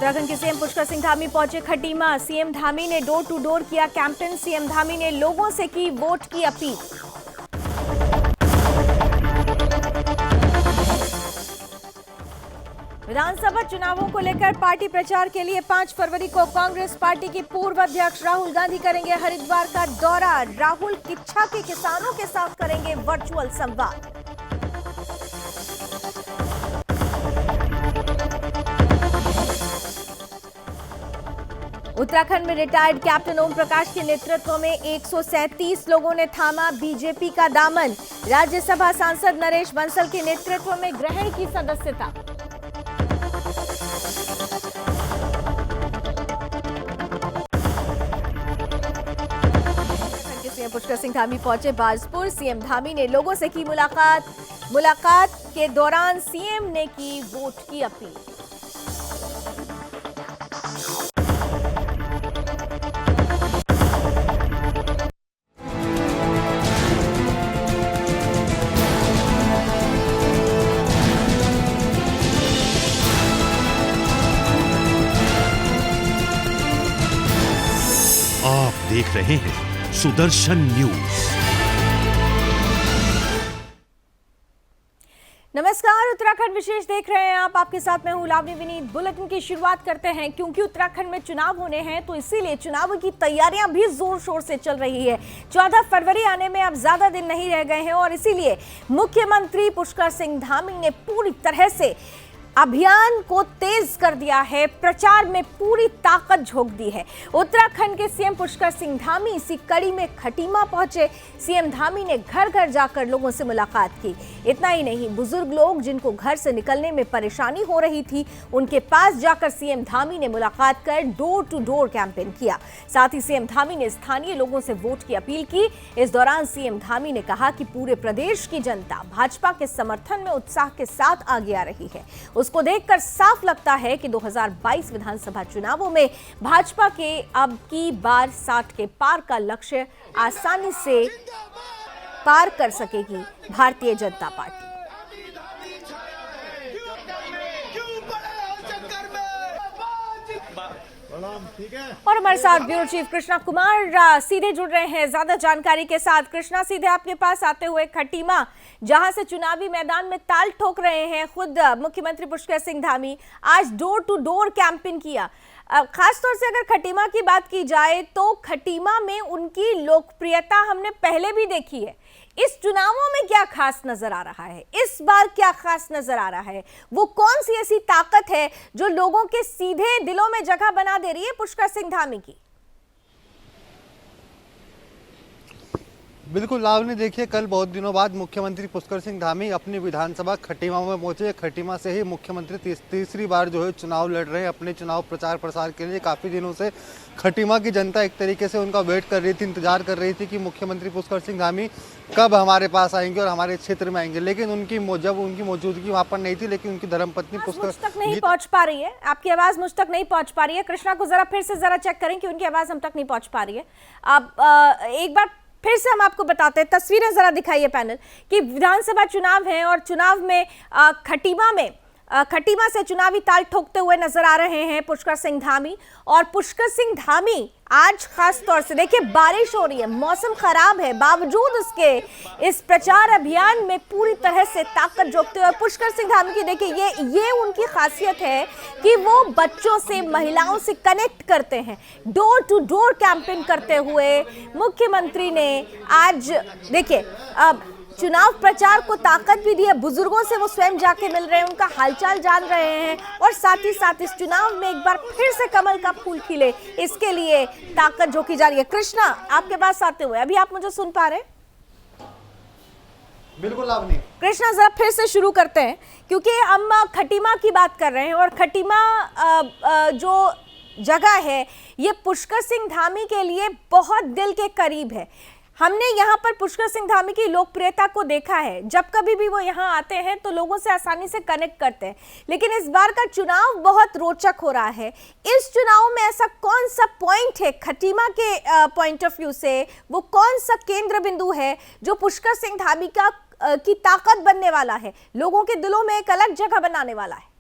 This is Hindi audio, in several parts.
उत्तराखंड के सीएम पुष्कर सिंह धामी पहुंचे खटीमा। सीएम धामी ने डोर टू डोर किया कैंपेन। सीएम धामी ने लोगों से की वोट की अपील। विधानसभा चुनावों को लेकर पार्टी प्रचार के लिए 5 फरवरी को कांग्रेस पार्टी की पूर्व अध्यक्ष राहुल गांधी करेंगे हरिद्वार का दौरा। राहुल किच्छा के किसानों के साथ करेंगे वर्चुअल संवाद। उत्तराखंड में रिटायर्ड कैप्टन ओम प्रकाश के नेतृत्व में 137 लोगों ने थामा बीजेपी का दामन। राज्यसभा सांसद नरेश बंसल के नेतृत्व में ग्रहण की सदस्यता। सीएम पुष्कर सिंह धामी पहुंचे बाजपुर। सीएम धामी ने लोगों से की मुलाकात के दौरान सीएम ने की वोट की अपील। आप देख रहे हैं सुदर्शन न्यूज। नमस्कार, उत्तराखंड विशेष देख रहे हैं आप। आपके साथ मैं हूं लावनी विनीत। बुलेटिन की शुरुआत करते हैं। क्योंकि उत्तराखंड में चुनाव होने हैं तो इसीलिए चुनाव की तैयारियां भी जोर शोर से चल रही है। 14 फरवरी आने में अब ज्यादा दिन नहीं रह गए हैं और इसीलिए मुख्यमंत्री पुष्कर सिंह धामी ने पूरी तरह से अभियान को तेज कर दिया है। प्रचार में पूरी ताकत झोंक दी है। उत्तराखंड के सीएम पुष्कर सिंह धामी इसी कड़ी में खटीमा पहुंचे। सीएम धामी ने घर घर जाकर लोगों से मुलाकात की। इतना ही नहीं, बुजुर्ग लोग जिनको घर से निकलने में परेशानी हो रही थी, उनके पास जाकर सीएम धामी ने मुलाकात कर डोर टू डोर कैंपेन किया। साथ ही सीएम धामी ने स्थानीय लोगों से वोट की अपील की। इस दौरान सीएम धामी ने कहा कि पूरे प्रदेश की जनता भाजपा के समर्थन में उत्साह के साथ आगे आ रही है। उसको देखकर साफ लगता है कि 2022 विधानसभा चुनावों में भाजपा के अब की बार 60 के पार का लक्ष्य आसानी से पार कर सकेगी भारतीय जनता पार्टी। और हमारे साथ ब्यूरो चीफ कृष्णा कुमार सीधे जुड़ रहे हैं ज्यादा जानकारी के साथ। कृष्णा, सीधे आपके पास आते हुए खटीमा, जहां से चुनावी मैदान में ताल ठोक रहे हैं खुद मुख्यमंत्री पुष्कर सिंह धामी, आज डोर टू डोर कैंपेन किया। खासतौर से अगर खटीमा की बात की जाए तो खटीमा में उनकी लोकप्रियता हमने पहले भी देखी है। इस चुनावों में क्या खास नजर आ रहा है? इस बार क्या खास नजर आ रहा है? वो कौन सी ऐसी ताकत है जो लोगों के सीधे दिलों में जगह बना दे रही है पुष्कर सिंह धामी की? बिल्कुल लावनी, देखिए कल बहुत दिनों बाद मुख्यमंत्री पुष्कर सिंह धामी अपनी विधानसभा खटीमा में पहुंचे। खटीमा से ही मुख्यमंत्री तीसरी बार जो है चुनाव लड़ रहे हैं अपने चुनाव प्रचार प्रसार के लिए। काफ़ी दिनों से खटीमा की जनता एक तरीके से उनका वेट कर रही थी, इंतजार कर रही थी कि मुख्यमंत्री पुष्कर सिंह धामी कब हमारे पास आएंगे और हमारे क्षेत्र में आएंगे। लेकिन जब उनकी मौजूदगी वहाँ पर नहीं थी, लेकिन उनकी धर्मपत्नी पुष्कर मुझ तक नहीं पहुँच पा रही है। आपकी आवाज़ मुझ तक नहीं पहुँच पा रही है। कृष्णा को जरा फिर से जरा चेक करें कि उनकी आवाज़ हम तक नहीं पहुँच पा रही है। अब एक बार फिर से हम आपको बताते हैं, तस्वीरें जरा दिखाइए पैनल, कि विधानसभा चुनाव है और चुनाव में खटीमा से चुनावी ताल ठोकते हुए नजर आ रहे हैं पुष्कर सिंह धामी। और पुष्कर सिंह धामी आज खास तौर से देखिए, बारिश हो रही है, मौसम खराब है, बावजूद उसके इस प्रचार अभियान में पूरी तरह से ताकत झोंकते हुए पुष्कर सिंह धामी की देखिए ये उनकी खासियत है कि वो बच्चों से, महिलाओं से कनेक्ट करते हैं। डोर टू डोर कैंपेन करते हुए मुख्यमंत्री ने आज देखिए चुनाव प्रचार को ताकत भी दी है। बुजुर्गों से वो स्वयं जाके मिल रहे हैं, उनका हालचाल जान रहे हैं और साथ ही साथ इस चुनाव में एक बार फिर से कमल का फूल खिले, इसके लिए ताकत झोंकी जा रही है। कृष्णा, आपके पास आते हुए अभी आप मुझे सुन पा रहे हैं? बिल्कुल लावनी। कृष्णा, जरा फिर से शुरू करते हैं क्योंकि हम खटीमा की बात कर रहे हैं और खटीमा जो जगह है ये पुष्कर सिंह धामी के लिए बहुत दिल के करीब है। हमने यहाँ पर पुष्कर सिंह धामी की लोकप्रियता को देखा है। जब कभी भी वो यहाँ आते हैं तो लोगों से आसानी से कनेक्ट करते हैं, लेकिन इस बार का चुनाव बहुत रोचक हो रहा है। इस चुनाव में ऐसा कौन सा पॉइंट है खटीमा के पॉइंट ऑफ व्यू से, वो कौन सा केंद्र बिंदु है जो पुष्कर सिंह धामी की ताकत बनने वाला है, लोगों के दिलों में एक अलग जगह बनाने वाला है?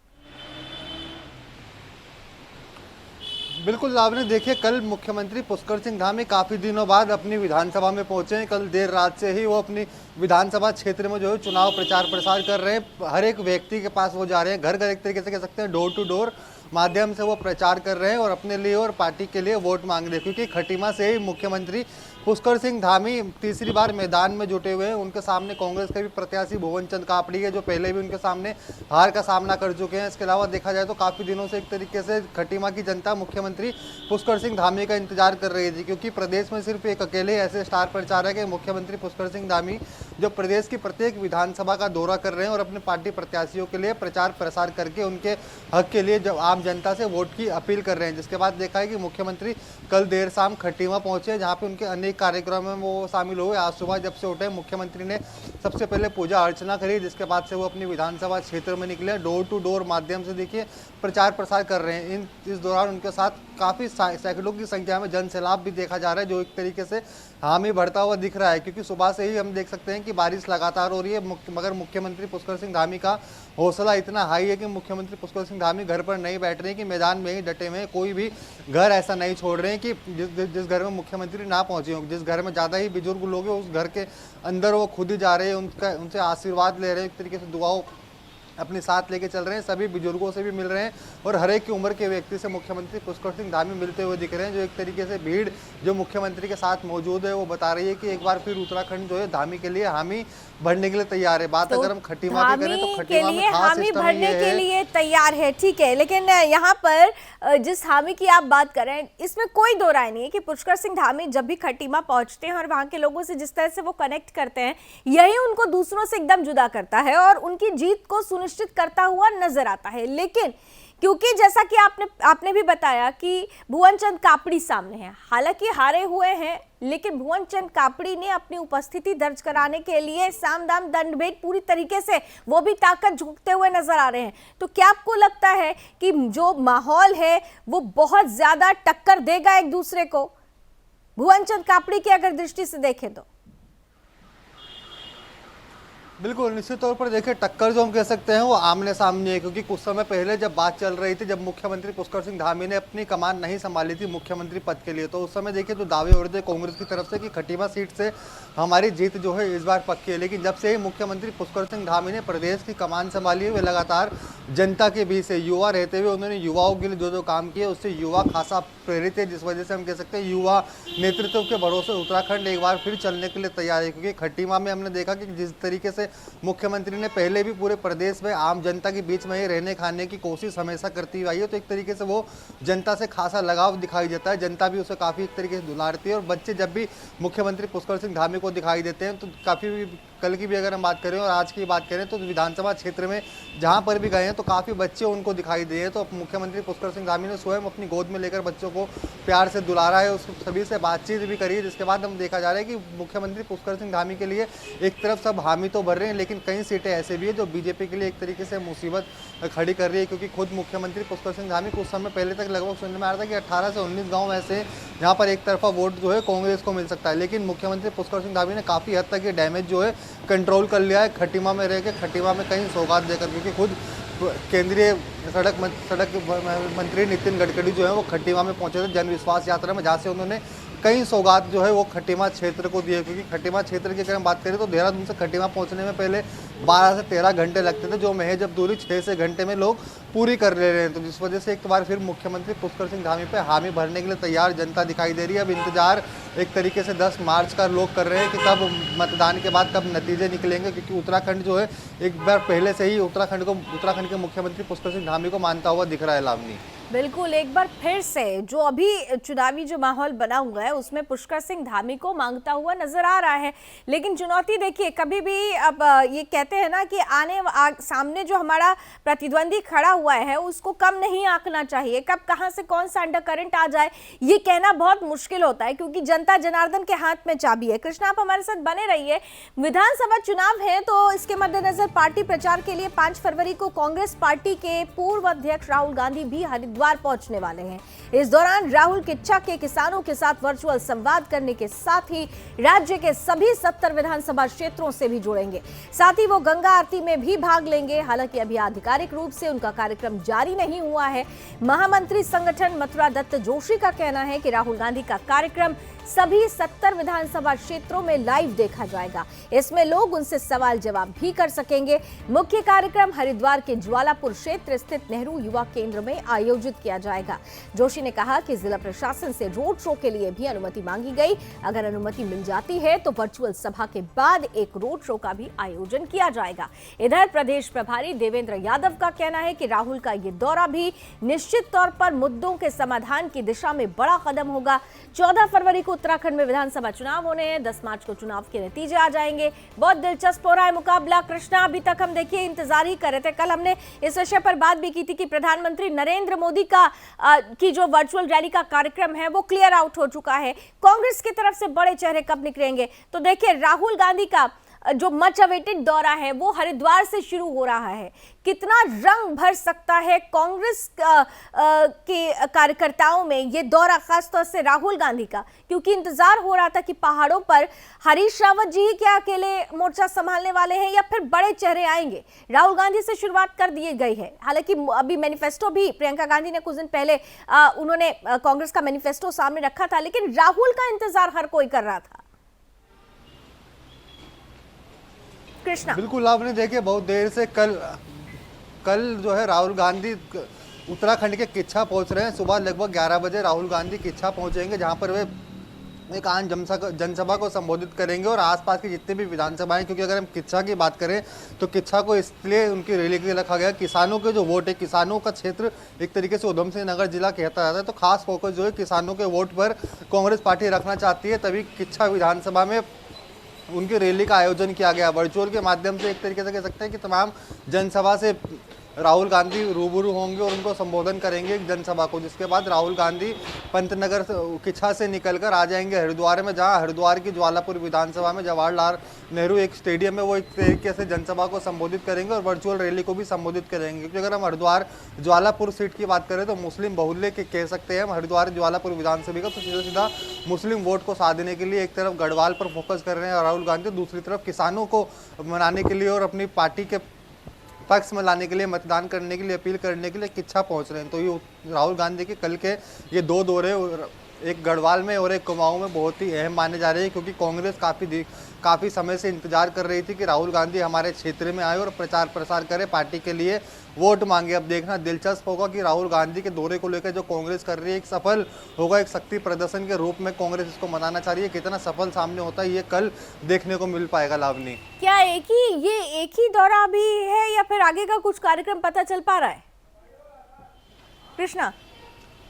बिल्कुल लावण्य, देखिए कल मुख्यमंत्री पुष्कर सिंह धामी काफ़ी दिनों बाद अपनी विधानसभा में पहुंचे हैं। कल देर रात से ही वो अपनी विधानसभा क्षेत्र में जो है चुनाव प्रचार प्रसार कर रहे हैं। हर एक व्यक्ति के पास वो जा रहे हैं, घर घर एक तरीके से कह सकते हैं डोर टू डोर माध्यम से वो प्रचार कर रहे हैं और अपने लिए और पार्टी के लिए वोट मांग रहे हैं। क्योंकि खटीमा से ही मुख्यमंत्री पुष्कर सिंह धामी तीसरी बार मैदान में जुटे हुए हैं। उनके सामने कांग्रेस के भी प्रत्याशी भुवन चंद कापड़ी है, जो पहले भी उनके सामने हार का सामना कर चुके हैं। इसके अलावा देखा जाए तो काफ़ी दिनों से एक तरीके से खटीमा की जनता मुख्यमंत्री पुष्कर सिंह धामी का इंतजार कर रही थी, क्योंकि प्रदेश में सिर्फ एक अकेले ऐसे स्टार प्रचारक है मुख्यमंत्री पुष्कर सिंह धामी, जो प्रदेश की प्रत्येक विधानसभा का दौरा कर रहे हैं और अपने पार्टी प्रत्याशियों के लिए प्रचार प्रसार करके उनके हक के लिए जब आम जनता से वोट की अपील कर रहे हैं। जिसके बाद देखा है कि मुख्यमंत्री कल देर शाम खटीमा पहुंचे, जहां पे उनके अनेक कार्यक्रमों में वो शामिल हुए। आज सुबह जब से उठे मुख्यमंत्री ने सबसे पहले पूजा अर्चना करी, जिसके बाद से वो अपनी विधानसभा क्षेत्र में निकले, डोर टू डोर माध्यम से देखिए प्रचार प्रसार कर रहे हैं। इस दौरान उनके साथ काफ़ी सैकड़ों की संख्या में जन सैलाब भी देखा जा रहा है, जो एक तरीके से हामी बढ़ता हुआ दिख रहा है। क्योंकि सुबह से ही हम देख सकते हैं कि बारिश लगातार हो रही है, मगर मुख्यमंत्री पुष्कर सिंह धामी का हौसला इतना हाई है कि मुख्यमंत्री पुष्कर सिंह धामी घर पर नहीं बैठ रहे हैं, कि मैदान में ही डटे हुए हैं। कोई भी घर ऐसा नहीं छोड़ रहे हैं कि जिस घर में मुख्यमंत्री ना पहुंचे हों। जिस घर में ज़्यादा ही बुजुर्ग लोग हैं, उस घर के अंदर वो खुद ही जा रहे हैं, उनसे आशीर्वाद ले रहे हैं, एक तरीके से दुआओं अपने साथ लेके चल रहे हैं। सभी बुजुर्गों से भी मिल रहे हैं और हर एक की उम्र के व्यक्ति से मुख्यमंत्री पुष्कर सिंह धामी मिलते हुए दिख रहे हैं। जो एक तरीके से भीड़ जो मुख्यमंत्री के साथ मौजूद है, वो बता रही है कि एक बार फिर उत्तराखंड जो है धामी के लिए हामी भरने के लिए तैयार है। बात अगर हम खटीमा की करें तो खटीमा में खास हामी भरने के लिए तैयार है, ठीक है। लेकिन यहाँ पर जिस हामी की आप बात कर रहे हैं, इसमें कोई दो राय नहीं है कि पुष्कर सिंह धामी जब भी खटीमा पहुंचते हैं और वहां के लोगों से जिस तरह से वो कनेक्ट करते हैं, यही उनको दूसरों से एकदम जुदा करता है और उनकी जीत को सुनिश्चित करता हुआ नजर आता है। लेकिन क्योंकि जैसा कि आपने भी बताया कि भुवन चंद कापड़ी सामने हैं, हालांकि हारे हुए हैं, लेकिन भुवन चंद कापड़ी ने अपनी उपस्थिति दर्ज कराने के लिए साम दाम दंड भेद पूरी तरीके से वो भी ताकत झोंकते हुए नजर आ रहे हैं। तो क्या आपको लगता है कि जो माहौल है वो बहुत ज्यादा टक्कर देगा एक दूसरे को, भुवन चंद कापड़ी की अगर दृष्टि से देखें तो? बिल्कुल, निश्चित तौर पर देखिए टक्कर जो हम कह सकते हैं वो आमने सामने है। क्योंकि कुछ समय पहले जब बात चल रही थी, जब मुख्यमंत्री पुष्कर सिंह धामी ने अपनी कमान नहीं संभाली थी मुख्यमंत्री पद के लिए, तो उस समय देखिए जो दावे हो रहे थे कांग्रेस की तरफ से कि खटीमा सीट से हमारी जीत जो है इस बार पक्की है। लेकिन जब से ही मुख्यमंत्री पुष्कर सिंह धामी ने प्रदेश की कमान संभाली है, वे लगातार जनता के बीच से युवा रहते हुए उन्होंने युवाओं के लिए जो जो काम किए, उससे युवा खासा प्रेरित है। जिस वजह से हम कह सकते हैं युवा नेतृत्व के भरोसे उत्तराखंड एक बार फिर चलने के लिए तैयार है। क्योंकि खटीमा में हमने देखा कि जिस तरीके से मुख्यमंत्री ने पहले भी पूरे प्रदेश में आम जनता के बीच में ही रहने खाने की कोशिश हमेशा करती हुई आई है, तो एक तरीके से वो जनता से खासा लगाव दिखाई देता है। जनता भी उसे काफ़ी एक तरीके से दुलारती है और बच्चे जब भी मुख्यमंत्री पुष्कर सिंह धामी को दिखाई देते हैं तो काफ़ी, कल की भी अगर हम बात करें और आज की बात करें तो विधानसभा क्षेत्र में जहां पर भी गए हैं तो काफ़ी बच्चे उनको दिखाई दिए हैं। तो मुख्यमंत्री पुष्कर सिंह धामी ने स्वयं अपनी गोद में लेकर बच्चों को प्यार से दुलारा है, उस सभी से बातचीत भी करी है। जिसके बाद हम देखा जा रहा है कि मुख्यमंत्री पुष्कर सिंह धामी के लिए एक तरफ सब हामी तो भर रहे हैं, लेकिन कई सीटें ऐसे भी है जो बीजेपी के लिए एक तरीके से मुसीबत खड़ी कर रही है। क्योंकि खुद मुख्यमंत्री पुष्कर सिंह धामी कुछ समय पहले तक लगभग सुनने में आ रहा था कि 18 से 19 गाँव ऐसे जहाँ पर एक तरफा वोट जो है कांग्रेस को मिल सकता है। लेकिन मुख्यमंत्री पुष्कर सिंह धामी ने काफ़ी हद तक ये डैमेज जो है कंट्रोल कर लिया है, खटीमा में रह के खटीमा में कहीं सौगात देकर। क्योंकि खुद केंद्रीय सड़क मंत्री नितिन गडकरी जो है वो खटीमा में पहुंचे थे जन विश्वास यात्रा में, जहाँ से उन्होंने कई सौगात जो है वो खटीमा क्षेत्र को दिए। क्योंकि खटीमा क्षेत्र की अगर हम बात करें तो देहरादून से खटीमा पहुंचने में पहले 12 से 13 घंटे लगते थे, जो महज अब दूरी 6 से घंटे में लोग पूरी कर ले रहे हैं। तो जिस वजह से एक बार फिर मुख्यमंत्री पुष्कर सिंह धामी पे हामी भरने के लिए तैयार जनता दिखाई दे रही है। अब इंतजार एक तरीके से 10 मार्च का लोग कर रहे हैं कि कब मतदान के बाद कब नतीजे निकलेंगे। क्योंकि उत्तराखंड जो है एक बार पहले से ही उत्तराखंड के मुख्यमंत्री पुष्कर सिंह धामी को मानता हुआ दिख रहा है। लावनी, बिल्कुल, एक बार फिर से जो अभी चुनावी जो माहौल बना हुआ है उसमें पुष्कर सिंह धामी को मांगता हुआ नजर आ रहा है। लेकिन चुनौती देखिए, कभी भी अब ये कहते हैं ना कि सामने जो हमारा प्रतिद्वंदी खड़ा हुआ है उसको कम नहीं आंकना चाहिए। कब कहां से कौन सा अंडर करंट आ जाए ये कहना बहुत मुश्किल होता है, क्योंकि जनता जनार्दन के हाथ में चाबी है। कृष्णा, आप हमारे साथ बने रहिए। विधानसभा चुनाव है तो इसके मद्देनजर पार्टी प्रचार के लिए 5 फरवरी को कांग्रेस पार्टी के पूर्व अध्यक्ष राहुल गांधी भी हरिद्वार हरिद्वार पहुंचने वाले हैं। इस दौरान राहुल किच्छा के किसानों के साथ वर्चुअल संवाद करने के साथ ही राज्य के सभी 70 विधानसभा क्षेत्रों से भी जुड़ेंगे। साथ ही वो गंगा आरती में भी भाग लेंगे। हालांकि अभी आधिकारिक रूप से उनका कार्यक्रम जारी नहीं हुआ है। महामंत्री संगठन मथुरा दत्त जोशी का कहना है कि राहुल गांधी का कार्यक्रम सभी 70 विधानसभा क्षेत्रों में लाइव देखा जाएगा। इसमें लोग उनसे सवाल जवाब भी कर सकेंगे। मुख्य कार्यक्रम हरिद्वार के ज्वालापुर क्षेत्र स्थित नेहरू युवा केंद्र में आयोजित किया जाएगा। जोशी ने कहा कि जिला प्रशासन से रोड शो के लिए भी अनुमति मांगी गई। अगर अनुमति मिल जाती है तो वर्चुअल सभा के बाद एक रोड शो का भी आयोजन किया जाएगा। इधर प्रदेश प्रभारी देवेंद्र यादव का कहना है कि राहुल का ये दौरा भी निश्चित तौर पर मुद्दों के समाधान की दिशा में बड़ा कदम होगा। 14 फरवरी को उत्तराखंड में विधानसभा चुनाव होने हैं। 10 मार्च को चुनाव के नतीजे आ जाएंगे। बहुत दिलचस्प हो रहा है मुकाबला। कृष्णा, अभी तक हम देखिए इंतजार ही कर रहे थे। कल हमने इस विषय पर बात भी की थी कि प्रधानमंत्री नरेंद्र मोदी की जो वर्चुअल रैली का कार्यक्रम है वो क्लियर आउट हो चुका है। कांग्रेस की तरफ से बड़े चेहरे कब निकलेंगे? तो देखिए, राहुल गांधी का जो मच अवेटेड दौरा है वो हरिद्वार से शुरू हो रहा है। कितना रंग भर सकता है कांग्रेस के कार्यकर्ताओं में ये दौरा, खासतौर से राहुल गांधी का, क्योंकि इंतजार हो रहा था कि पहाड़ों पर हरीश रावत जी ही क्या अकेले मोर्चा संभालने वाले हैं या फिर बड़े चेहरे आएंगे। राहुल गांधी से शुरुआत कर दी गई है। हालांकि अभी मैनिफेस्टो भी प्रियंका गांधी ने कुछ दिन पहले उन्होंने कांग्रेस का मैनिफेस्टो सामने रखा था, लेकिन राहुल का इंतजार हर कोई कर रहा था। कृष्णा, बिल्कुल, आपने देखे बहुत देर से कल जो है राहुल गांधी उत्तराखंड के किच्छा पहुंच रहे हैं। सुबह लगभग 11 बजे राहुल गांधी किच्छा पहुंचेंगे, जहां पर वे एक आम जनसभा को संबोधित करेंगे और आसपास की जितनी भी विधानसभाएं, क्योंकि अगर हम किच्छा की बात करें तो किच्छा को इसलिए उनकी रैली के लिए रखा गया, किसानों के जो वोट है, किसानों का क्षेत्र एक तरीके से उधम सिंह नगर जिला कहता जाता है, तो खास फोकस जो है किसानों के वोट पर कांग्रेस पार्टी रखना चाहती है। तभी किच्छा विधानसभा में उनकी रैली का आयोजन किया गया। वर्चुअल के माध्यम से एक तरीके से कह सकते हैं कि तमाम जनसभा से राहुल गांधी रूबरू होंगे और उनको संबोधन करेंगे एक जनसभा को, जिसके बाद राहुल गांधी पंतनगर किच्छा से निकलकर आ जाएंगे हरिद्वार में, जहां हरिद्वार की ज्वालापुर विधानसभा में जवाहरलाल नेहरू एक स्टेडियम में वो एक तरीके से जनसभा को संबोधित करेंगे और वर्चुअल रैली को भी संबोधित करेंगे। क्योंकि अगर हम हरिद्वार ज्वालापुर सीट की बात करें तो मुस्लिम बहुल्य के कह सकते हैं हम हरिद्वार ज्वालापुर विधानसभा का, तो सीधा सीधा मुस्लिम वोट को साधने के लिए एक तरफ गढ़वाल पर फोकस कर रहे हैं राहुल गांधी, दूसरी तरफ किसानों को मनाने के लिए और अपनी पार्टी के पक्ष में लाने के लिए, मतदान करने के लिए, अपील करने के लिए किच्छा पहुंच रहे हैं। तो ये राहुल गांधी के कल के ये दो दौरे, एक गढ़वाल में और एक कुमाऊं में, बहुत ही अहम माने जा रहे हैं, क्योंकि कांग्रेस काफ़ी समय से इंतजार कर रही थी कि राहुल गांधी हमारे क्षेत्र में आए और प्रचार प्रसार करे, पार्टी के लिए वोट मांगे। अब देखना दिलचस्प होगा कि राहुल गांधी के दौरे को लेकर जो कांग्रेस कर रही है एक सफल होगा, एक शक्ति प्रदर्शन के रूप में कांग्रेस इसको मनाना चाह रही है। कितना सफल सामने होता है ये कल देखने को मिल पाएगा। लावनी, क्या एक ही दौरा भी है या फिर आगे का कुछ कार्यक्रम पता चल पा रहा है? कृष्णा,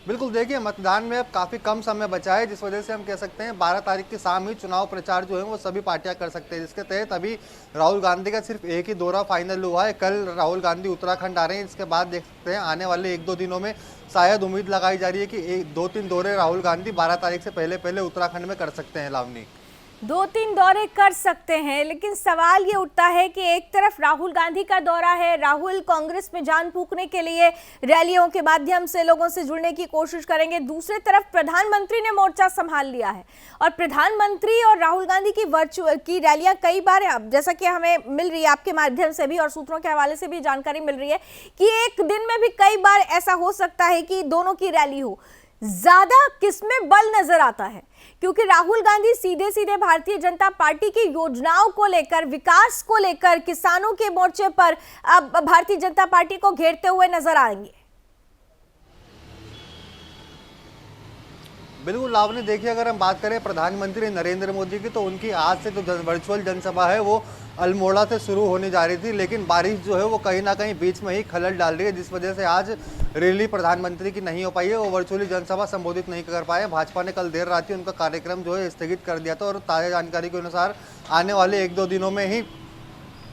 बिल्कुल, देखिए मतदान में अब काफ़ी कम समय बचा है, जिस वजह से हम कह सकते हैं 12 तारीख की शाम ही चुनाव प्रचार जो है वो सभी पार्टियां कर सकते हैं, जिसके तहत अभी राहुल गांधी का सिर्फ एक ही दौरा फाइनल हुआ है। कल राहुल गांधी उत्तराखंड आ रहे हैं, इसके बाद देख सकते हैं आने वाले 1-2 दिनों में शायद उम्मीद लगाई जा रही है कि 2-3 दौरे राहुल गांधी 12 तारीख से पहले उत्तराखंड में कर सकते हैं। लावनी, 2-3 दौरे कर सकते हैं, लेकिन सवाल ये उठता है कि एक तरफ राहुल गांधी का दौरा है, राहुल कांग्रेस में जान फूंकने के लिए रैलियों के माध्यम से लोगों से जुड़ने की कोशिश करेंगे। दूसरी तरफ प्रधानमंत्री ने मोर्चा संभाल लिया है और प्रधानमंत्री और राहुल गांधी की रैलियां कई बार, जैसा कि हमें मिल रही है आपके माध्यम से भी और सूत्रों के हवाले से भी जानकारी मिल रही है कि एक दिन में भी कई बार ऐसा हो सकता है कि दोनों की रैली हो। ज्यादा किसमें बल नजर आता है? क्योंकि राहुल गांधी सीधे सीधे भारतीय जनता पार्टी की योजनाओं को लेकर, विकास को लेकर, किसानों के मोर्चे पर अब भारतीय जनता पार्टी को घेरते हुए नजर आएंगे। बिल्कुल लावनी, देखिए अगर हम बात करें प्रधानमंत्री नरेंद्र मोदी की, तो उनकी आज से जो वर्चुअल जनसभा है वो अल्मोड़ा से शुरू होने जा रही थी, लेकिन बारिश जो है वो कहीं ना कहीं बीच में ही खलल डाल रही है, जिस वजह से आज रैली प्रधानमंत्री की नहीं हो पाई है। वो वर्चुअली जनसभा संबोधित नहीं कर पाए। भाजपा ने कल देर रात ही उनका कार्यक्रम जो है स्थगित कर दिया था और ताज़ा जानकारी के अनुसार आने वाले 1-2 दिनों में ही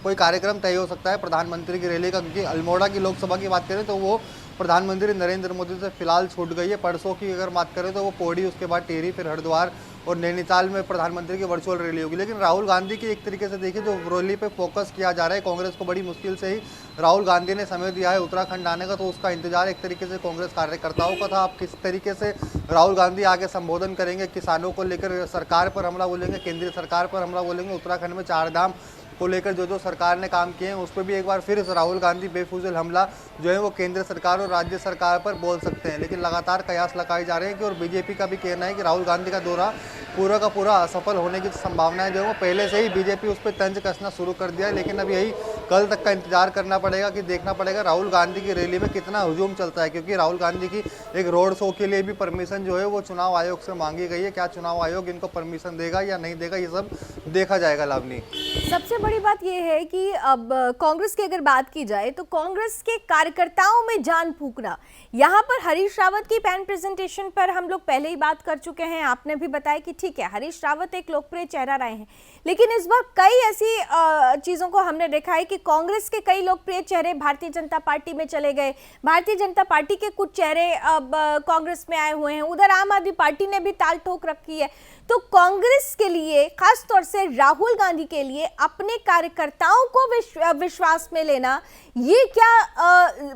कोई कार्यक्रम तय हो सकता है प्रधानमंत्री की रैली का, क्योंकि अल्मोड़ा की लोकसभा की बात करें तो वो प्रधानमंत्री नरेंद्र मोदी से फिलहाल छूट गई है। परसों की अगर बात करें तो वो पौड़ी, उसके बाद टिहरी, फिर हरिद्वार और नैनीताल में प्रधानमंत्री की वर्चुअल रैली होगी। लेकिन राहुल गांधी की एक तरीके से देखिए जो रैली पे फोकस किया जा रहा है, कांग्रेस को बड़ी मुश्किल से ही राहुल गांधी ने समय दिया है उत्तराखंड आने का, तो उसका इंतजार एक तरीके से कांग्रेस कार्यकर्ताओं का था। अब किस तरीके से राहुल गांधी आगे संबोधन करेंगे, किसानों को लेकर सरकार पर हमला बोलेंगे, केंद्रीय सरकार पर हमला बोलेंगे, उत्तराखंड में 4 धाम को लेकर जो सरकार ने काम किए हैं उस पर भी एक बार फिर राहुल गांधी बेफुजल हमला जो है वो केंद्र सरकार और राज्य सरकार पर बोल सकते हैं। लेकिन लगातार कयास लगाए जा रहे हैं कि, और बीजेपी का भी कहना है कि राहुल गांधी का दौरा पूरा का पूरा असफल होने की संभावनाएं जो है वो पहले से ही बीजेपी उस पर तंज कसना शुरू कर दिया है। लेकिन अब यही कल तक का इंतजार करना पड़ेगा कि देखना पड़ेगा राहुल गांधी की रैली में कितना हुजूम चलता है, क्योंकि राहुल गांधी की एक रोड शो के लिए भी परमिशन जो है वो चुनाव आयोग से मांगी गई है। क्या चुनाव आयोग इनको परमिशन देगा या नहीं देगा, ये सब देखा जाएगा। लावनी, सबसे बड़ी बात यह है कि अब कांग्रेस की अगर बात की जाए तो कांग्रेस के कार्यकर्ताओं में जान फूंकना, यहाँ पर हरीश रावत की पैन प्रेजेंटेशन पर हम लोग पहले ही बात कर चुके हैं। आपने भी बताया कि ठीक है, हरीश रावत एक लोकप्रिय चेहरा रहे हैं, लेकिन इस बार कई ऐसी चीजों को हमने देखा है कि कांग्रेस के कई लोकप्रिय चेहरे भारतीय जनता पार्टी में चले गए, भारतीय जनता पार्टी के कुछ चेहरे अब कांग्रेस में आए हुए हैं, उधर आम आदमी पार्टी ने भी ताल ठोक रखी है। तो कांग्रेस के लिए, खास तौर से राहुल गांधी के लिए, अपने कार्यकर्ताओं को विश्वास में लेना, ये क्या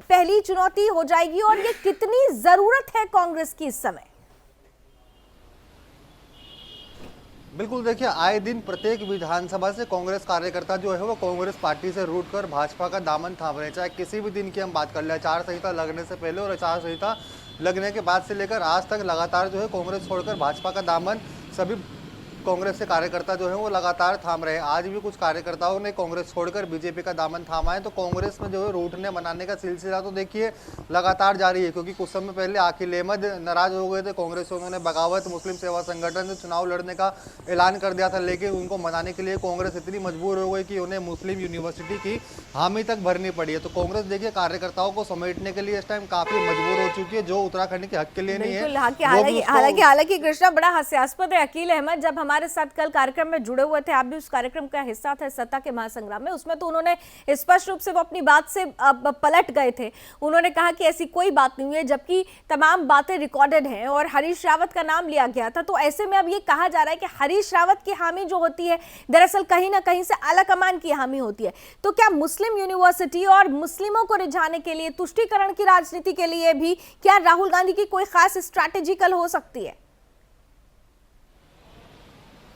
पहली चुनौती हो जाएगी और ये कितनी जरूरत है कांग्रेस की इस समय? बिल्कुल, देखिए आए दिन प्रत्येक विधानसभा से कांग्रेस कार्यकर्ता जो है वो कांग्रेस पार्टी से रूट कर भाजपा का दामन थाम रहे हैं। चाहे किसी भी दिन की हम बात कर लें, आचार संहिता लगने से पहले और आचार संहिता लगने के बाद से लेकर आज तक लगातार जो है कांग्रेस छोड़कर भाजपा का दामन सभी कांग्रेस के कार्यकर्ता जो है वो लगातार थाम रहे हैं। आज भी कुछ कार्यकर्ताओं ने कांग्रेस छोड़कर बीजेपी का दामन थामा है। तो कांग्रेस में जो है रूठने मनाने का सिलसिला तो देखिए लगातार जारी है, क्योंकि कुछ समय पहले अखिल अहमद नाराज हो गए थे कांग्रेस से, उन्होंने बगावत मुस्लिम सेवा संगठन से चुनाव लड़ने का ऐलान कर दिया था। लेकिन उनको मनाने के लिए कांग्रेस इतनी मजबूर हो गई कि उन्हें मुस्लिम यूनिवर्सिटी की हामी तक भरनी पड़ी है। तो कांग्रेस देखिए कार्यकर्ताओं को समेटने के लिए इस टाइम काफी मजबूर हो चुकी है, जो उत्तराखंड के हक के लिए नहीं है। हालांकि कृष्णा, बड़ा हास्यास्पद है, अकील अहमद जब हमारे साथ कल कार्यक्रम में जुड़े हुए थे, आप भी उस कार्यक्रम का हिस्सा थे सत्ता के महासंग्राम में, उसमें तो उन्होंने स्पष्ट रूप से वो अपनी बात से पलट गए थे। उन्होंने कहा कि ऐसी कोई बात नहीं है, जबकि तमाम बातें रिकॉर्डेड हैं और हरीश रावत का नाम लिया गया था। तो ऐसे में अब ये कहा जा रहा है कि हरीश रावत की हामी जो होती है दरअसल कहीं ना कहीं से आला कमान की हामी होती है। तो क्या मुस्लिम यूनिवर्सिटी और मुस्लिमों को रिझाने के लिए, तुष्टीकरण की राजनीति के लिए भी क्या राहुल गांधी की कोई खास स्ट्रैटेजी कल हो सकती है?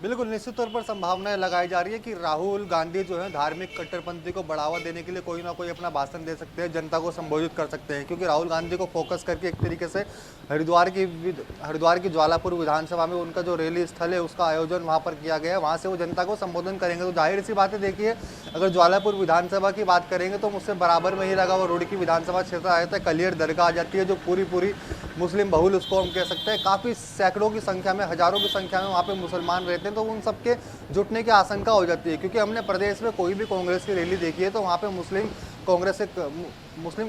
बिल्कुल, निश्चित तौर पर संभावनाएं लगाई जा रही है कि राहुल गांधी जो है धार्मिक कट्टरपंथी को बढ़ावा देने के लिए कोई ना कोई अपना भाषण दे सकते हैं, जनता को संबोधित कर सकते हैं। क्योंकि राहुल गांधी को फोकस करके एक तरीके से हरिद्वार की ज्वालापुर विधानसभा में उनका जो रैली स्थल है उसका आयोजन वहां पर किया गया है, वहां से वो जनता को संबोधन करेंगे। तो जाहिर सी बात है, देखिए अगर ज्वालापुर विधानसभा की बात करेंगे तो मुझसे बराबर में ही लगा वो रुड़की विधानसभा क्षेत्र आ जाता है, कलियर दरगाह आ जाती है, जो पूरी मुस्लिम बहुल उसको हम कह सकते हैं। काफ़ी सैकड़ों की संख्या में, हजारों की संख्या में वहाँ पे मुसलमान रहते हैं, तो उन सबके जुटने की आशंका हो जाती है। क्योंकि हमने प्रदेश में कोई भी कांग्रेस की रैली देखी है तो वहाँ पे मुस्लिम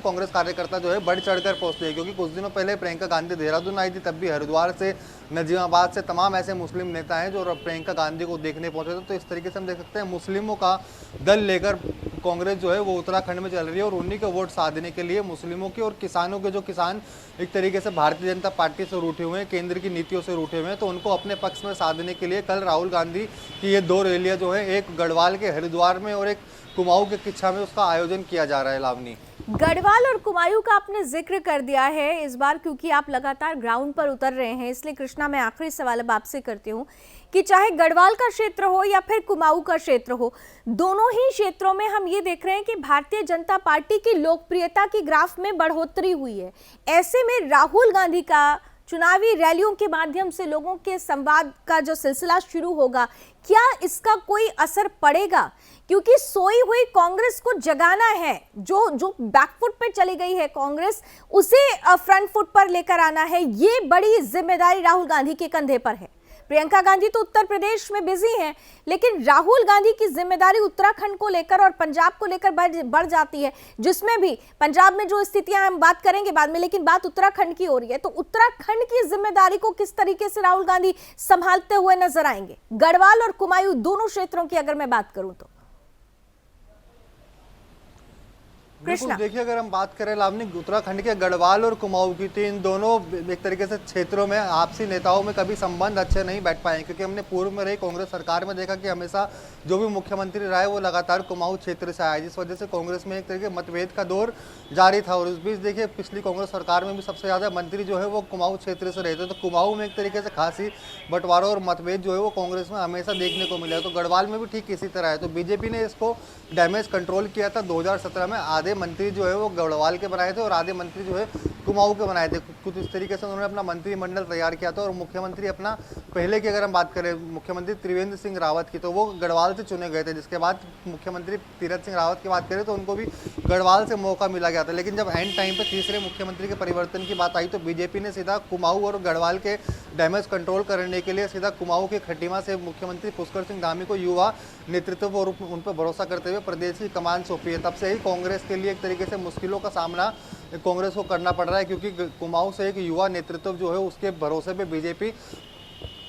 कांग्रेस कार्यकर्ता जो है बढ़ चढ़कर पहुंचते हैं। क्योंकि कुछ दिनों पहले प्रियंका गांधी देहरादून आई थी, तब भी हरिद्वार से, नजीमाबाद से तमाम ऐसे मुस्लिम नेता हैं जो प्रियंका गांधी को देखने पहुंचे थे। तो इस तरीके से हम देख सकते हैं मुस्लिमों का दल लेकर कांग्रेस जो है वो उत्तराखंड में चल रही है, और उन्हीं के वोट साधने के लिए मुस्लिमों के और किसानों के, जो किसान एक तरीके से भारतीय जनता पार्टी से रूठे हुए हैं, केंद्र की नीतियों से रूठे हुए हैं, तो उनको अपने पक्ष में साधने के लिए कल राहुल गांधी की ये 2 रैलियां जो है, एक गढ़वाल के हरिद्वार में और एक कुमाऊं के किच्छा में, उसका आयोजन किया जा रहा है। लावनी, गढ़वाल और कुमायूं का आपने जिक्र कर दिया है इस बार, क्योंकि आप लगातार ग्राउंड पर उतर रहे हैं, इसलिए कृष्णा मैं आखिरी सवाल अब आपसे करती हूँ कि चाहे गढ़वाल का क्षेत्र हो या फिर कुमाऊं का क्षेत्र हो, दोनों ही क्षेत्रों में हम ये देख रहे हैं कि भारतीय जनता पार्टी की लोकप्रियता की ग्राफ में बढ़ोतरी हुई है। ऐसे में राहुल गांधी का चुनावी रैलियों के माध्यम से लोगों के संवाद का जो सिलसिला शुरू होगा, क्या इसका कोई असर पड़ेगा? क्योंकि सोई हुई कांग्रेस को जगाना है, जो बैकफुट पे चली गई है कांग्रेस, उसे फ्रंट फुट पर लेकर आना है। ये बड़ी जिम्मेदारी राहुल गांधी के कंधे पर है। प्रियंका गांधी तो उत्तर प्रदेश में बिजी हैं, लेकिन राहुल गांधी की जिम्मेदारी उत्तराखंड को लेकर और पंजाब को लेकर बढ़ जाती है, जिसमें भी पंजाब में जो स्थितियां हम बात करेंगे बाद में, लेकिन बात उत्तराखंड की हो रही है। तो उत्तराखंड की जिम्मेदारी को किस तरीके से राहुल गांधी संभालते हुए नजर आएंगे? गढ़वाल और कुमायूं दोनों क्षेत्रों की अगर मैं बात करूं तो कृष्णा, देखिए, अगर हम बात करें लावनी, उत्तराखंड के गढ़वाल और कुमाऊं की, तो इन दोनों एक तरीके से क्षेत्रों में आपसी नेताओं में कभी संबंध अच्छे नहीं बैठ पाए, क्योंकि हमने पूर्व में रही कांग्रेस सरकार में देखा कि हमेशा जो भी मुख्यमंत्री रहा है वो लगातार कुमाऊं क्षेत्र से आया, जिस वजह से कांग्रेस में एक तरीके मतभेद का दौर जारी था। और इस बीच देखिए, पिछली कांग्रेस सरकार में भी सबसे ज़्यादा मंत्री जो है वो कुमाऊं क्षेत्र से रहे थे, तो कुमाऊं में एक तरीके से खासी बंटवारा और मतभेद जो है वो कांग्रेस में हमेशा देखने को मिला है। तो गढ़वाल में भी ठीक इसी तरह है। तो बीजेपी ने इसको डैमेज कंट्रोल किया था 2017 में। आधे मंत्री जो है वो गढ़वाल के बनाए थे और आधे मंत्री जो है कुमाऊं के बनाए थे। कुछ इस तरीके से उन्होंने अपना मंत्रिमंडल तैयार किया था। और मुख्यमंत्री अपना पहले की अगर हम बात करें मुख्यमंत्री त्रिवेंद्र सिंह रावत की, तो वो गढ़वाल से चुने गए थे। जिसके बाद मुख्यमंत्री तीरथ सिंह रावत की बात करें तो उनको भी गढ़वाल से मौका मिला गया था। लेकिन जब एंड टाइम पे तीसरे मुख्यमंत्री के परिवर्तन की बात आई तो बीजेपी ने सीधा कुमाऊं और गढ़वाल के डैमेज कंट्रोल करने के लिए सीधा कुमाऊं के खटीमा से मुख्यमंत्री पुष्कर सिंह धामी को युवा नेतृत्व और उन पर भरोसा करते हुए प्रदेश की कमान सौंपी है। तब से ही कांग्रेस के लिए एक तरीके से मुश्किलों का सामना कांग्रेस को करना पड़ रहा है, क्योंकि कुमाऊं से एक युवा नेतृत्व जो है उसके भरोसे पे बीजेपी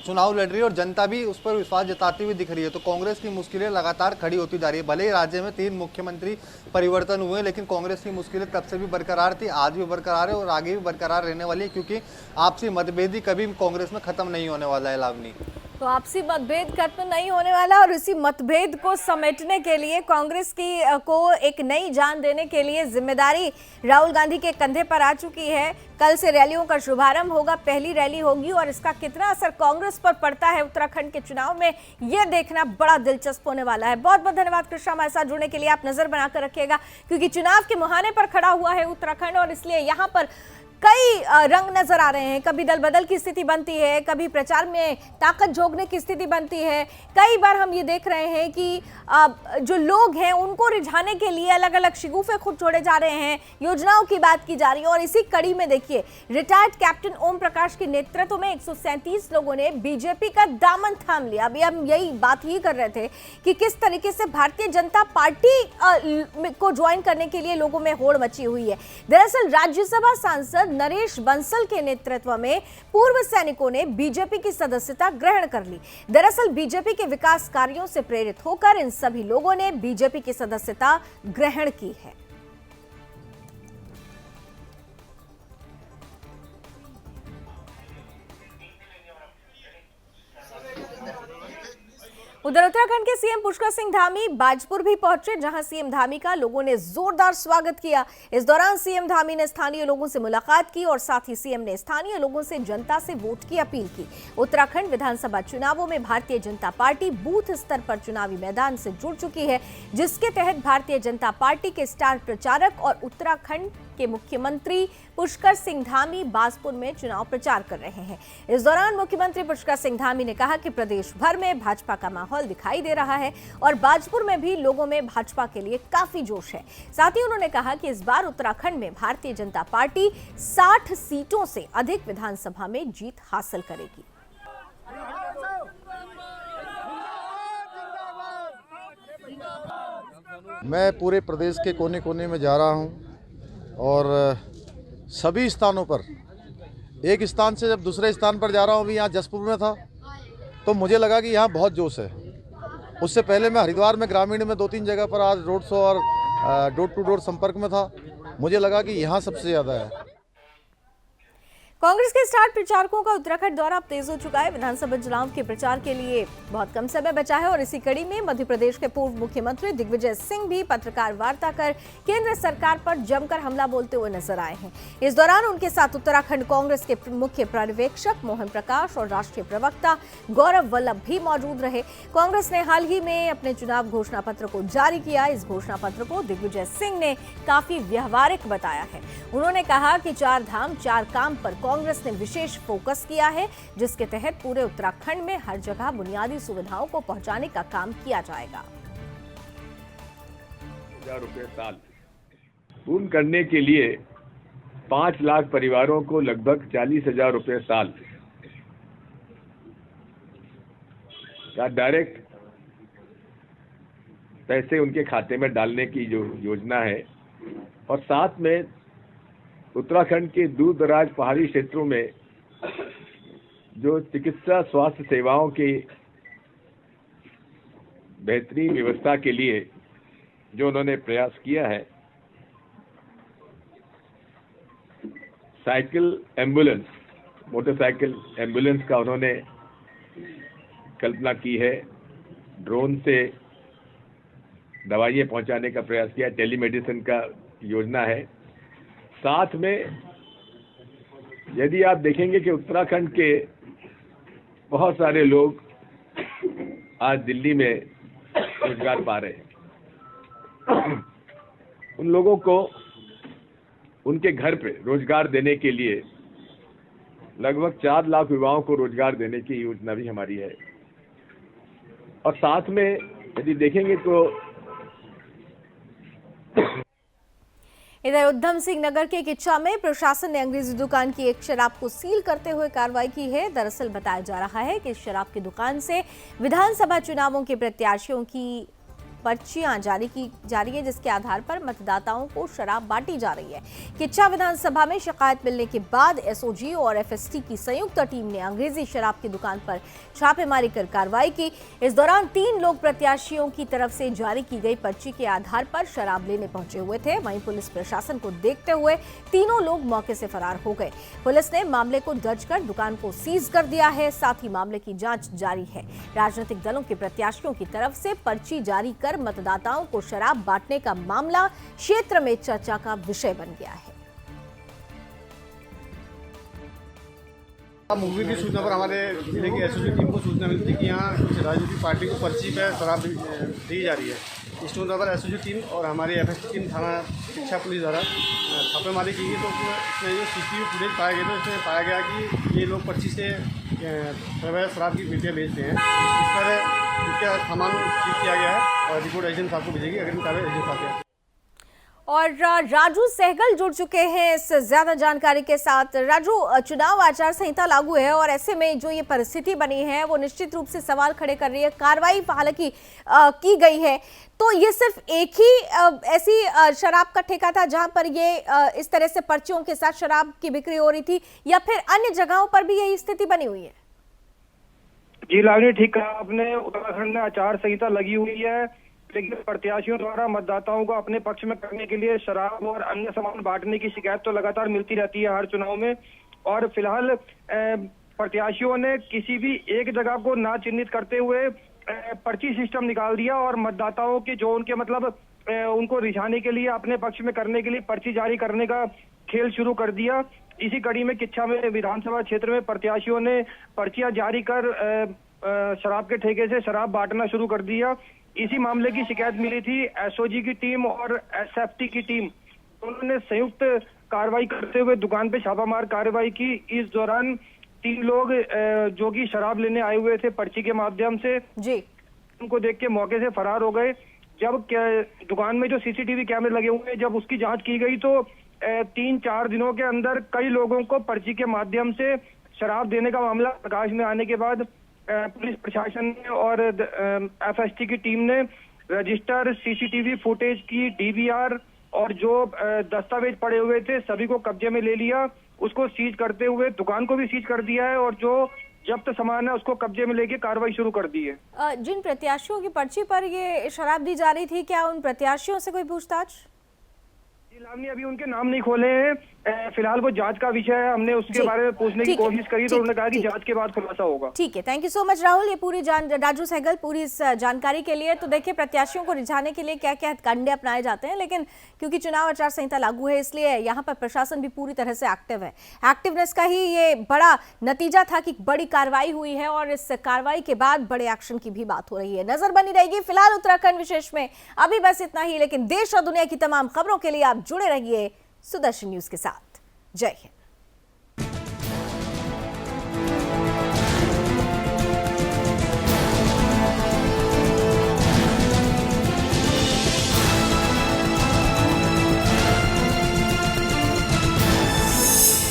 चुनाव लड़ रही है और जनता भी उस पर विश्वास जताती हुई दिख रही है। तो कांग्रेस की मुश्किलें लगातार खड़ी होती जा रही है। भले ही राज्य में 3 मुख्यमंत्री परिवर्तन हुए, लेकिन कांग्रेस की मुश्किलें तब से भी बरकरार थी, आज भी बरकरार है और आगे भी बरकरार रहने वाली है, क्योंकि आपसी मतभेद ही कभी कांग्रेस में खत्म नहीं होने वाला है। लावनी, तो आपसी मतभेद खत्म नहीं होने वाला और इसी मतभेद को समेटने के लिए कांग्रेस को एक नई जान देने के लिए जिम्मेदारी राहुल गांधी के कंधे पर आ चुकी है। कल से रैलियों का शुभारंभ होगा, पहली रैली होगी और इसका कितना असर कांग्रेस पर पड़ता है उत्तराखंड के चुनाव में, यह देखना बड़ा दिलचस्प होने वाला है। बहुत बहुत धन्यवाद कृष्णा, हमारे साथ जुड़ने के लिए। आप नजर बनाकर रखिएगा, क्योंकि चुनाव के मुहाने पर खड़ा हुआ है उत्तराखंड और इसलिए यहाँ पर कई रंग नजर आ रहे हैं। कभी दल बदल की स्थिति बनती है, कभी प्रचार में ताकत झोंकने की स्थिति बनती है। कई बार हम ये देख रहे हैं कि जो लोग हैं उनको रिझाने के लिए अलग अलग शिगुफे खुद छोड़े जा रहे हैं, योजनाओं की बात की जा रही है। और इसी कड़ी में देखिए, रिटायर्ड कैप्टन ओम प्रकाश के नेतृत्व में 137 लोगों ने बीजेपी का दामन थाम लिया। अभी हम यही बात ही कर रहे थे कि किस तरीके से भारतीय जनता पार्टी को ज्वाइन करने के लिए लोगों में होड़ मची हुई है। दरअसल राज्यसभा सांसद नरेश बंसल के नेतृत्व में पूर्व सैनिकों ने बीजेपी की सदस्यता ग्रहण कर ली। दरअसल बीजेपी के विकास कार्यों से प्रेरित होकर इन सभी लोगों ने बीजेपी की सदस्यता ग्रहण की है। उधर उत्तराखंड के सीएम पुष्कर सिंह धामी बाजपुर भी पहुंचे, जहां सीएम धामी का लोगों ने जोरदार स्वागत किया। इस दौरान सीएम धामी ने स्थानीय लोगों से मुलाकात की और साथ ही सीएम ने स्थानीय लोगों से जनता से वोट की अपील की। उत्तराखंड विधानसभा चुनावों में भारतीय जनता पार्टी बूथ स्तर पर चुनावी मैदान से जुड़ चुकी है, जिसके तहत भारतीय जनता पार्टी के स्टार प्रचारक और उत्तराखंड के मुख्यमंत्री पुष्कर सिंह धामी बाजपुर में चुनाव प्रचार कर रहे हैं। इस दौरान मुख्यमंत्री पुष्कर सिंह धामी ने कहा कि प्रदेश भर में भाजपा का माहौल दिखाई दे रहा है और बाजपुर में भी लोगों में भाजपा के लिए काफी जोश है। साथ ही उन्होंने कहा कि इस बार उत्तराखंड में भारतीय जनता पार्टी 60 सीटों से अधिक विधानसभा में जीत हासिल करेगी। मैं पूरे प्रदेश के कोने कोने में जा रहा हूं और सभी स्थानों पर, एक स्थान से जब दूसरे स्थान पर जा रहा हूं, अभी यहाँ जसपुर में था तो मुझे लगा कि यहाँ बहुत जोश है। उससे पहले मैं हरिद्वार में ग्रामीण में 2-3 जगह पर आज रोड शो और डोर टू डोर संपर्क में था, मुझे लगा कि यहाँ सबसे ज़्यादा है। कांग्रेस के स्टार प्रचारकों का उत्तराखंड दौरा अब तेज हो चुका है। विधानसभा चुनाव के प्रचार के लिए बहुत कम समय बचा है और इसी कड़ी में मध्य प्रदेश के पूर्व मुख्यमंत्री दिग्विजय सिंह भी पत्रकार वार्ता कर केंद्र सरकार पर जमकर हमला बोलते हुए नजर आए हैं। इस दौरान उनके साथ उत्तराखंड कांग्रेस के मुख्य पर्यवेक्षक मोहन प्रकाश और राष्ट्रीय प्रवक्ता गौरव वल्लभ भी मौजूद रहे। कांग्रेस ने हाल ही में अपने चुनाव घोषणा पत्र को जारी किया। इस घोषणा पत्र को दिग्विजय सिंह ने काफी व्यवहारिक बताया है। उन्होंने कहा कि 4 धाम 4 काम पर कांग्रेस ने विशेष फोकस किया है, जिसके तहत पूरे उत्तराखंड में हर जगह बुनियादी सुविधाओं को पहुंचाने का काम किया जाएगा। 1000 रुपए साल पूर्ण करने के लिए 5 लाख परिवारों को लगभग 40,000 रुपए साल का डायरेक्ट पैसे उनके खाते में डालने की जो योजना है, और साथ में उत्तराखंड के दूर दराज पहाड़ी क्षेत्रों में जो चिकित्सा स्वास्थ्य सेवाओं की बेहतरीन व्यवस्था के लिए जो उन्होंने प्रयास किया है, साइकिल एम्बुलेंस, मोटरसाइकिल एम्बुलेंस का उन्होंने कल्पना की है। ड्रोन से दवाइयाँ पहुंचाने का प्रयास किया, टेलीमेडिसिन का योजना है। साथ में यदि आप देखेंगे कि उत्तराखंड के बहुत सारे लोग आज दिल्ली में रोजगार पा रहे हैं, उन लोगों को उनके घर पे रोजगार देने के लिए लगभग 4 लाख युवाओं को रोजगार देने की योजना भी हमारी है। और साथ में यदि देखेंगे तो इधर उधम सिंह नगर के किच्चा में प्रशासन ने अंग्रेजी दुकान की एक शराब को सील करते हुए कार्रवाई की है। दरअसल बताया जा रहा है कि इस शराब की दुकान से विधानसभा चुनावों के प्रत्याशियों की पर्चियां जारी की जा रही है, जिसके आधार पर मतदाताओं को शराब बांटी जा रही है। किच्चा विधानसभा में शिकायत मिलने के बाद एसओजी और एफएसटी की संयुक्त टीम ने अंग्रेजी शराब की दुकान पर छापेमारी कर कार्रवाई की। इस दौरान 3 लोग प्रत्याशियों की तरफ से जारी की गई पर्ची के आधार पर शराब लेने पहुंचे हुए थे। वहीं पुलिस प्रशासन को देखते हुए तीनों लोग मौके से फरार हो गए। पुलिस ने मामले को दर्ज कर दुकान को सीज कर दिया है। साथ ही मामले की जांच जारी है। राजनीतिक दलों के प्रत्याशियों की तरफ से पर्ची जारी कर मतदाताओं को शराब बांटने का मामला क्षेत्र में चर्चा का विषय बन गया है। मूवी की सूचना पर हमारे जिले की एसओजी टीम को सूचना मिलती है कि यहाँ कुछ राजनीतिक पार्टी को पर्ची पर शराब दी जा रही है। इस सूचना पर एसओजी टीम और हमारी एफएसटी टीम थाना शिक्षा पुलिस द्वारा छापेमारी की गई। तो इसमें जो सीसीटीवी फुटेज पाए गए तो इसमें पाया गया कि ये लोग पर्ची से शराब की पेटियाँ बेचते हैं। इस पर इनका सामान सीज किया गया है और रिपोर्ट एजेंट साहब को भेजेगी अगर इनका एजेंट आते हैं। और राजू सहगल जुड़ चुके हैं इस ज्यादा जानकारी के साथ। राजू, चुनाव आचार संहिता लागू है और ऐसे में जो ये परिस्थिति बनी है वो निश्चित रूप से सवाल खड़े कर रही है। कार्रवाई हालांकि की गई है, तो ये सिर्फ एक ही ऐसी शराब का ठेका था जहां पर ये इस तरह से पर्चियों के साथ शराब की बिक्री हो रही थी, या फिर अन्य जगहों पर भी यही स्थिति बनी हुई है? जी लावनी, ठीक कहा आपने। उत्तराखंड में आचार संहिता लगी हुई है, लेकिन प्रत्याशियों द्वारा मतदाताओं को अपने पक्ष में करने के लिए शराब और अन्य सामान बांटने की शिकायत तो लगातार मिलती रहती है हर चुनाव में। और फिलहाल प्रत्याशियों ने किसी भी एक जगह को ना चिन्हित करते हुए पर्ची सिस्टम निकाल दिया और मतदाताओं के जो उनके मतलब उनको रिझाने के लिए, अपने पक्ष में करने के लिए पर्ची जारी करने का खेल शुरू कर दिया। इसी कड़ी में किच्छा में विधानसभा क्षेत्र में प्रत्याशियों ने पर्चियां जारी कर शराब के ठेके से शराब बांटना शुरू कर दिया। इसी मामले की शिकायत मिली थी एसओजी की टीम और एसएफटी की टीम, उन्होंने संयुक्त कार्रवाई करते हुए दुकान पे छापामार कार्रवाई की। इस दौरान 3 लोग जो कि शराब लेने आए हुए थे पर्ची के माध्यम से जी, उनको देख के मौके से फरार हो गए। जब दुकान में जो सीसीटीवी कैमरे लगे हुए हैं, जब उसकी जांच की गई तो 3-4 दिनों के अंदर कई लोगों को पर्ची के माध्यम से शराब देने का मामला प्रकाश में आने के बाद पुलिस प्रशासन ने और एफएसटी की टीम ने रजिस्टर, सीसीटीवी फुटेज की डीवीआर और जो दस्तावेज पड़े हुए थे सभी को कब्जे में ले लिया। उसको सीज करते हुए दुकान को भी सीज कर दिया है और जो जब्त सामान है उसको कब्जे में लेके कार्रवाई शुरू कर दी है। जिन प्रत्याशियों की पर्ची पर ये शराब दी जा रही थी, क्या उन प्रत्याशियों से कोई पूछताछ? लावनी, अभी उनके नाम नहीं खोले हैं, फिलहाल वो जांच का विषय है। हमने उसके बारे में पूछने की कोशिश करी तो उन्होंने कहा कि जांच के बाद खुलासा होगा। ठीक है, thank you so much Rahul, ये पूरी राजू सहगल पूरी इस जानकारी के लिए। तो देखिए, प्रत्याशियों को रिझाने के लिए क्या क्या हथकंडे अपनाए जाते हैं, लेकिन क्योंकि चुनाव आचार संहिता लागू है इसलिए यहाँ पर प्रशासन भी पूरी तरह से एक्टिव है। एक्टिवनेस का ही ये बड़ा नतीजा था कि बड़ी कार्रवाई हुई है और इस कार्रवाई के बाद बड़े एक्शन की भी बात हो रही है। नजर बनी रहेगी फिलहाल उत्तराखंड विशेष में। अभी बस इतना ही, लेकिन देश और दुनिया की तमाम खबरों के लिए आप जुड़े रहिए सुदर्शन न्यूज के साथ। जय हिंद।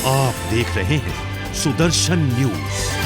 आप देख रहे हैं सुदर्शन न्यूज।